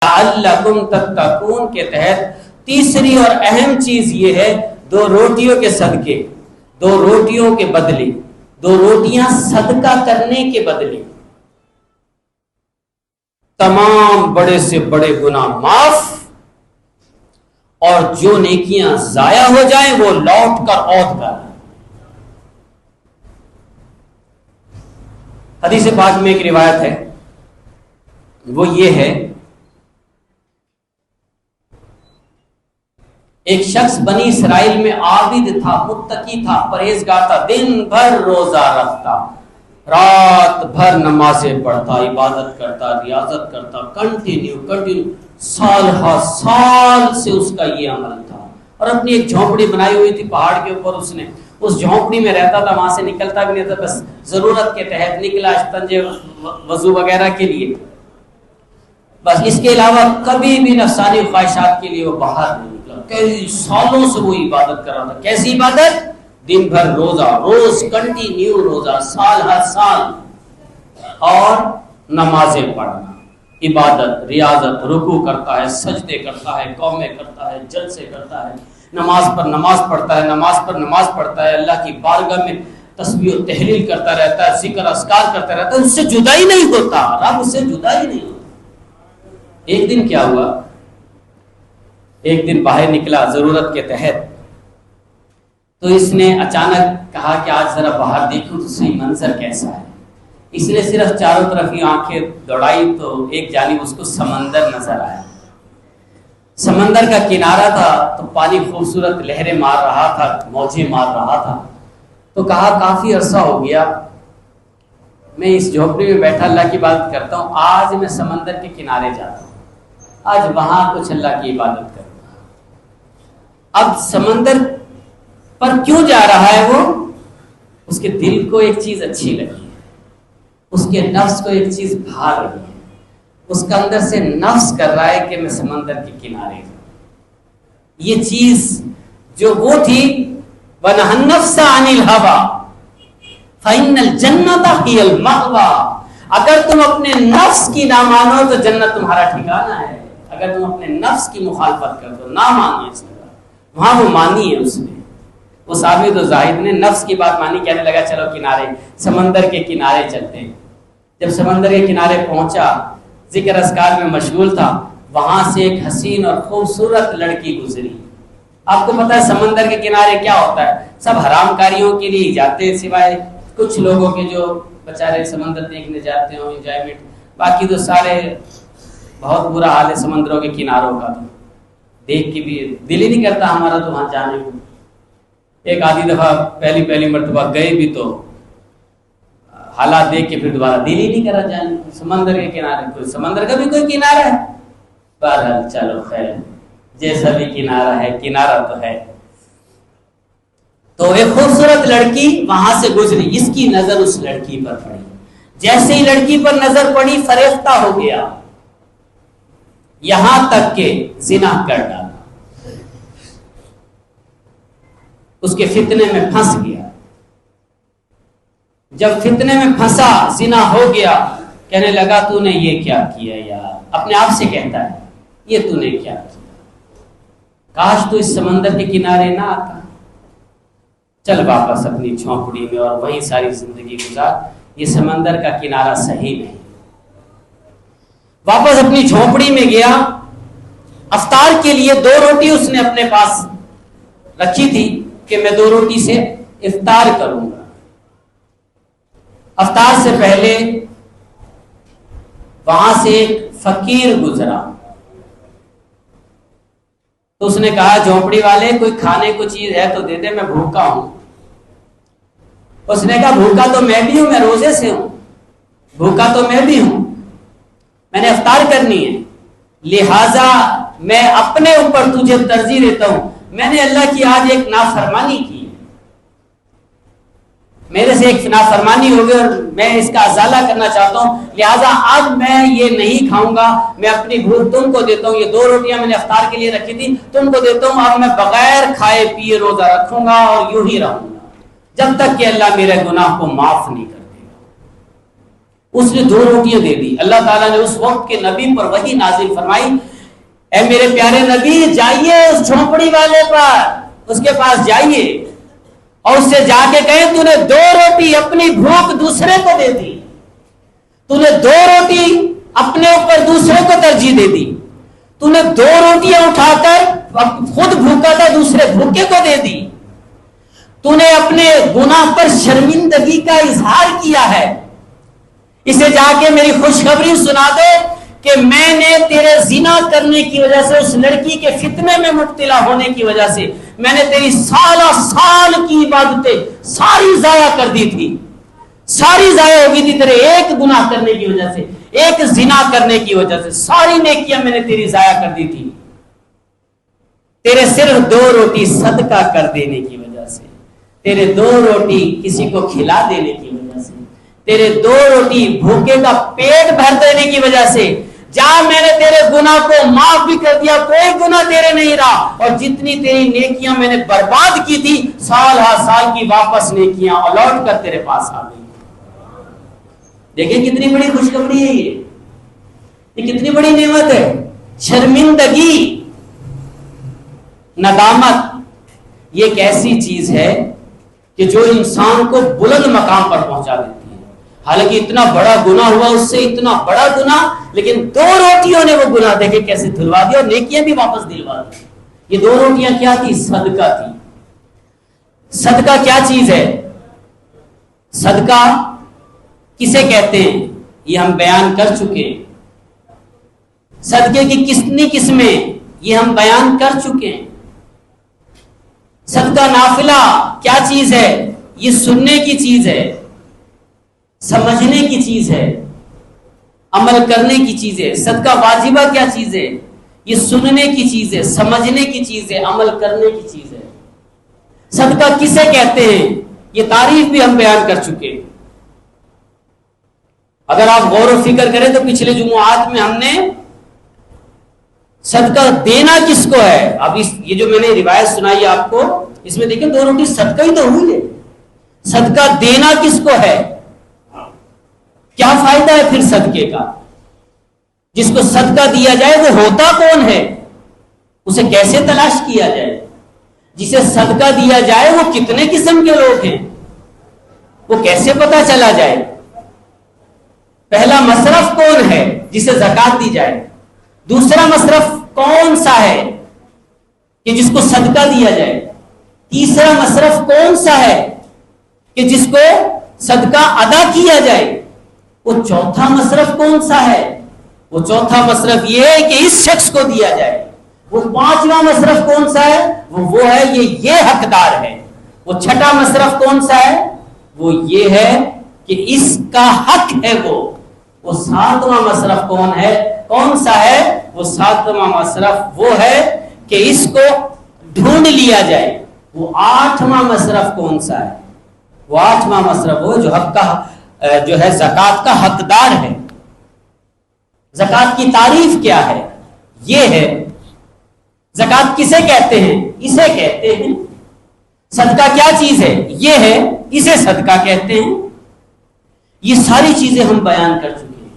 لعلکم تتقون کے تحت تیسری اور اہم چیز یہ ہے، 2 روٹیوں کے صدقے، 2 روٹیوں کے بدلے، 2 روٹیاں صدقہ کرنے کے بدلے تمام بڑے سے بڑے گناہ معاف، اور جو نیکیاں ضائع ہو جائیں وہ لوٹ کر عود کر۔ حدیث پاک میں ایک روایت ہے، وہ یہ ہے، ایک شخص بنی اسرائیل میں عابد تھا، متقی تھا، پرہیزگار تھا، دن بھر روزہ رکھتا، رات بھر نمازیں پڑھتا، عبادت کرتا، ریاضت کرتا، کنٹینیو سال ہر سال سے اس کا یہ عمل تھا، اور اپنی ایک جھونپڑی بنائی ہوئی تھی پہاڑ کے اوپر، اس نے اس جھونپڑی میں رہتا تھا، وہاں سے نکلتا بھی نہیں تھا، بس ضرورت کے تحت نکلا استنجے وضو وغیرہ کے لیے، بس اس کے علاوہ کبھی بھی نفسانی خواہشات کے لیے وہ باہر نہیں نکلا۔ کئی سالوں سے وہ عبادت کر رہا تھا۔ کیسی عبادت؟ دن بھر روزہ، روز کنٹینیو روزہ، سال ہر سال، اور نمازیں پڑھنا، عبادت، ریاضت، رکوع کرتا ہے، سجدے کرتا ہے، قومیں کرتا ہے، جلسے کرتا ہے، نماز پر نماز پڑھتا ہے، نماز پر نماز پڑھتا ہے، اللہ کی بارگاہ میں تسبیح و تحلیل کرتا رہتا ہے، ذکر اذکار کرتا رہتا ہے، اس سے جدا ہی نہیں ہوتا، رب اس سے جدا ہی نہیں ہوتا۔ ایک دن کیا ہوا، ایک دن باہر نکلا ضرورت کے تحت، تو اس نے اچانک کہا کہ آج ذرا باہر دیکھوں تو صحیح منظر کیسا ہے۔ اس نے صرف چاروں طرف ہی آنکھیں دوڑائی تو ایک جانب اس کو سمندر نظر آیا، سمندر کا کنارہ تھا تو پانی خوبصورت لہریں مار رہا تھا، موجیں مار رہا تھا، تو کہا کافی عرصہ ہو گیا میں اس جھونپڑی میں بیٹھا اللہ کی عبادت کرتا ہوں، آج میں سمندر کے کنارے جاتا ہوں، آج وہاں کچھ اللہ کی عبادت کروں۔ اب سمندر پر کیوں جا رہا ہے وہ؟ اس کے دل کو ایک چیز اچھی لگی ہے، اس کے نفس کو ایک چیز بھا رہی ہے، اس کا اندر سے نفس کر رہا ہے کہ میں سمندر کے کنارے جاؤں۔ یہ چیز جو وہ تھی، وَنَهَى النَّفْسَ عَنِ الْهَوَىٰ فَإِنَّ الْجَنَّةَ هِيَ الْمَأْوَىٰ۔ اگر تم اپنے نفس کی نہ مانو تو جنت تمہارا ٹھکانہ ہے، اگر تم اپنے نفس کی مخالفت کر دو، نہ مانو اس طرح، وہاں وہ مانی ہے، اس میں وہ ثابت و زاہد نے نفس کی بات مانی، کہنے لگا چلو کنارے، سمندر کے کنارے چلتے ہیں۔ جب سمندر کے کنارے پہنچا، ذکر اذکار میں مشغول تھا، وہاں سے ایک حسین اور خوبصورت لڑکی گزری۔ آپ کو پتا ہے سمندر کے کنارے کیا ہوتا ہے؟ سب حرام کاریوں کے لیے جاتے ہیں، سوائے کچھ لوگوں کے جو بچارے سمندر دیکھنے جاتے ہوں، انجوائمنٹ، باقی تو سارے بہت برا حال ہے سمندروں کے کناروں کا، تو دیکھ کے بھی دل ہی نہیں کرتا ہمارا تو وہاں جانے کو۔ ایک آدھی دفعہ پہلی مرتبہ گئے بھی تو حالات دیکھ کے پھر دوبارہ دل ہی نہیں کرا جانے کو۔ سمندر کے کنارے، کوئی سمندر کا بھی کوئی کنارہ ہے، بہرحال چلو خیر، جیسا بھی کنارہ ہے، کنارہ تو ہے۔ تو ایک خوبصورت لڑکی وہاں سے گزری، اس کی نظر اس لڑکی پر پڑی، جیسے ہی لڑکی پر نظر پڑی فریفتہ ہو گیا، یہاں تک کہ زنا کر ڈالا، اس کے فتنے میں پھنس گیا۔ جب فتنے میں پھنسا، زنا ہو گیا، کہنے لگا تو نے یہ کیا کیا یار، اپنے آپ سے کہتا ہے یہ تو نے کیا کیا، کاش تو اس سمندر کے کنارے نہ آتا، چل واپس اپنی جھونپڑی میں اور وہیں ساری زندگی گزار، یہ سمندر کا کنارہ صحیح نہیں۔ واپس اپنی جھونپڑی میں گیا، افطار کے لیے 2 روٹی اس نے اپنے پاس رکھی تھی کہ میں 2 روٹی سے افطار کروں گا۔ افطار سے پہلے وہاں سے ایک فقیر گزرا، تو اس نے کہا جھونپڑی والے کوئی کھانے کو چیز ہے تو دے دے، میں بھوکا ہوں۔ اس نے کہا بھوکا تو میں بھی ہوں، میں روزے سے ہوں، بھوکا تو میں بھی ہوں، میں نے افطار کرنی ہے، لہذا میں اپنے اوپر تجھے ترجیح دیتا ہوں، میں نے اللہ کی آج ایک نافرمانی کی، میرے سے ایک نافرمانی ہو گئی اور میں اس کا ازالہ کرنا چاہتا ہوں، لہٰذا اب میں یہ نہیں کھاؤں گا، میں اپنی بھوک تم کو دیتا ہوں، یہ 2 روٹیاں میں نے افطار کے لیے رکھی تھی تم کو دیتا ہوں، اب میں بغیر کھائے پیے روزہ رکھوں گا اور یوں ہی رہوں گا جب تک کہ اللہ میرے گناہ کو معاف نہیں کر دے گا۔ اس نے 2 روٹیاں دے دی. اللہ تعالیٰ نے اس وقت کے نبی پر وحی نازل فرمائی, اے میرے پیارے نبی جائیے اس جھونپڑی والے پر, اس کے پاس جائیے اور اس سے جا کے کہیں تو نے 2 روٹی اپنی بھوک دوسرے کو دے دی, تو نے 2 روٹی اپنے اوپر دوسرے کو ترجیح دے دی, تو نے 2 روٹیاں اٹھا کر خود بھوکا تھا دوسرے بھوکے کو دے دی, تو نے اپنے گناہ پر شرمندگی کا اظہار کیا ہے, اسے جا کے میری خوشخبری سنا دے کہ میں نے تیرے زنا کرنے کی وجہ سے, اس لڑکی کے فتنے میں مبتلا ہونے کی وجہ سے میں نے تیری سال کی عبادتیں ساری ضائع کر دی تھی, ساری ضائع ہو گئی تھی تیرے ایک گناہ کرنے کی وجہ سے, ایک زنا کرنے کی وجہ سے ساری نیکیاں میں نے تیری ضائع کر دی تھی, تیرے صرف 2 روٹی صدقہ کر دینے کی وجہ سے, تیرے 2 روٹی کسی کو کھلا دینے کی وجہ سے, تیرے 2 روٹی بھوکے کا پیٹ بھر دینے کی وجہ سے, جا میں نے تیرے گناہ کو معاف بھی کر دیا, کوئی گناہ تیرے نہیں رہا, اور جتنی تیری نیکیاں میں نے برباد کی تھی سال ہر سال کی واپس نیکیاں لوٹ کر تیرے پاس آ گئی. دیکھیں کتنی بڑی خوشخبری ہے یہ کتنی بڑی نعمت ہے. شرمندگی, ندامت یہ ایک ایسی چیز ہے کہ جو انسان کو بلند مقام پر پہنچا دیتی ہے. حالانکہ اتنا بڑا گناہ ہوا, اس سے اتنا بڑا گناہ, لیکن 2 روٹیوں نے وہ گناہ دیکھے کیسے دھلوا دیا اور نیکیاں بھی واپس دلوا دی. یہ 2 روٹیاں کیا تھی؟ صدقہ تھی. صدقہ کیا چیز ہے؟ صدقہ کسے کہتے ہیں یہ ہم بیان کر چکے ہیں. صدقے کی کتنی قسمیں یہ ہم بیان کر چکے ہیں. صدقہ نافلہ کیا چیز ہے؟ یہ سننے کی چیز ہے, سمجھنے کی چیز ہے, عمل کرنے کی چیز ہے. صدقہ واجبہ کیا چیز ہے؟ یہ سننے کی چیز ہے, سمجھنے کی چیز ہے, عمل کرنے کی چیز ہے. صدقہ کسے کہتے ہیں یہ تعریف بھی ہم بیان کر چکے. اگر آپ غور و فکر کریں تو پچھلے جمعات میں ہم نے صدقہ دینا کس کو ہے, اب یہ جو میں نے روایت سنائی آپ کو, اس میں دیکھیں 2 روٹی صدقہ ہی تو ہوئی ہے. صدقہ دینا کس کو ہے؟ کیا فائدہ ہے پھر صدقے کا؟ جس کو صدقہ دیا جائے وہ ہوتا کون ہے, اسے کیسے تلاش کیا جائے, جسے صدقہ دیا جائے وہ کتنے قسم کے لوگ ہیں, وہ کیسے پتا چلا جائے. پہلا مصرف کون ہے جسے زکات دی جائے, دوسرا مصرف کون سا ہے کہ جس کو صدقہ دیا جائے, تیسرا مصرف کون سا ہے کہ جس کو صدقہ ادا کیا جائے, وہ چوتھا مصرف کون سا ہے, وہ چوتھا مصرف یہ ہے کہ اس شخص کو دیا جائے, وہ پانچواں مصرف کون سا ہے, وہ ہے یہ حقدار ہے, وہ چھٹا مصرف کون سا ہے, وہ یہ ہے کہ اس کا حق ہے, وہ ساتواں مصرف کون سا ہے, وہ ساتواں مصرف وہ ہے کہ اس کو ڈھونڈ لیا جائے. وہ 8واں مصرف کون سا ہے, وہ 8واں مصرف وہ جو حق کا جو ہے زکات کا حقدار ہے. زکات کی تعریف کیا ہے؟ یہ ہے زکات کسے کہتے ہیں, اسے کہتے ہیں. صدقہ کیا چیز ہے؟ یہ ہے, اسے صدقہ کہتے ہیں. یہ ساری چیزیں ہم بیان کر چکے ہیں,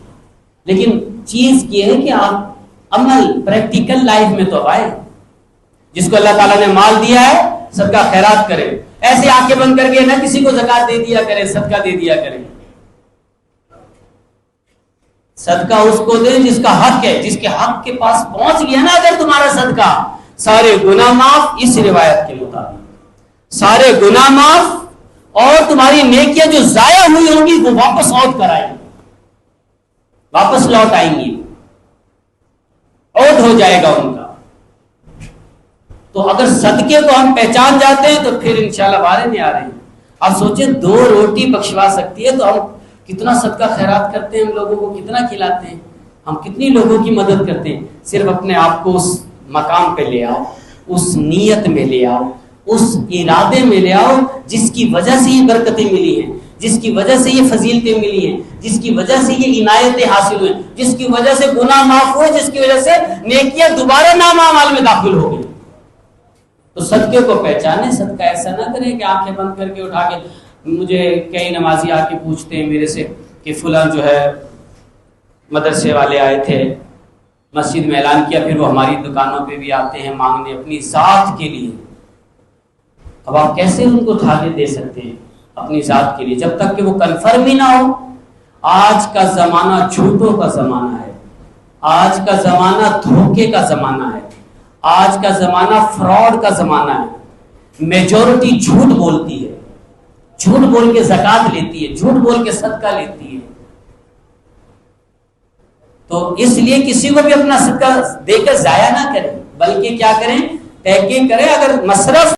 لیکن چیز یہ ہے کہ آپ عمل پریکٹیکل لائف میں تو آئے. جس کو اللہ تعالیٰ نے مال دیا ہے صدقہ خیرات کرے, ایسے آنکھیں بند کر کے نہ کسی کو زکات دے دیا کرے, صدقہ دے دیا کرے. صدقہ اس کو دے جس کا حق ہے, جس کے حق کے پاس پہنچ گیا نا اگر تمہارا صدقہ, سارے گناہ معاف. اس روایت کے مطابق سارے گناہ معاف, اور تمہاری نیکیاں جو ضائع ہوئی ہوں گی وہ واپس آؤٹ کرائیں گی, واپس لوٹ آئیں گی, آؤٹ ہو جائے گا ان کا. تو اگر صدقے کو ہم پہچان جاتے ہیں تو پھر انشاءاللہ بارے نہیں آ رہے ہیں. آپ سوچیں 2 روٹی بخشوا سکتی ہے تو ہم کتنا صدقہ خیرات کرتے ہیں, ہم لوگوں کو کتنا کھلاتے ہیں, ہم کتنی لوگوں کی مدد کرتے ہیں. صرف اپنے آپ کو اس مقام پہ لے آؤ, اس نیت میں لے آؤ, اس ارادے میں لے آؤ جس کی وجہ سے یہ برکتیں ملی ہیں, جس کی وجہ سے یہ فضیلتیں ملی ہیں, جس کی وجہ سے یہ عنایتیں حاصل ہوئیں, جس کی وجہ سے گناہ معاف ہوئے, جس کی وجہ سے نیکیاں دوبارہ نام اعمال میں داخل ہو گئی. تو صدقے کو پہچانے. صدقہ ایسا نہ کریں کہ آنکھیں بند کر کے اٹھا کے, مجھے کئی نمازی آ کے پوچھتے ہیں میرے سے کہ فلاں جو ہے مدرسے والے آئے تھے، مسجد میں اعلان کیا، پھر وہ ہماری دکانوں پہ بھی آتے ہیں مانگنے اپنی ذات کے لیے۔ اب آپ کیسے ان کو دھاگے دے سکتے ہیں اپنی ذات کے لیے جب تک کہ وہ کنفرم ہی نہ ہو؟ آج کا زمانہ جھوٹوں کا زمانہ ہے، آج کا زمانہ دھوکے کا زمانہ ہے، آج کا زمانہ فراڈ کا زمانہ ہے۔ میجورٹی جھوٹ بولتی ہے، جھوٹ بول کے زکوٰۃ لیتی ہے، جھوٹ بول کے صدقہ لیتی ہے۔ تو اس لیے کسی کو بھی اپنا صدقہ دے کر ضائع نہ کریں، بلکہ کیا کریں؟ تحقیق کریں، اگر مصرف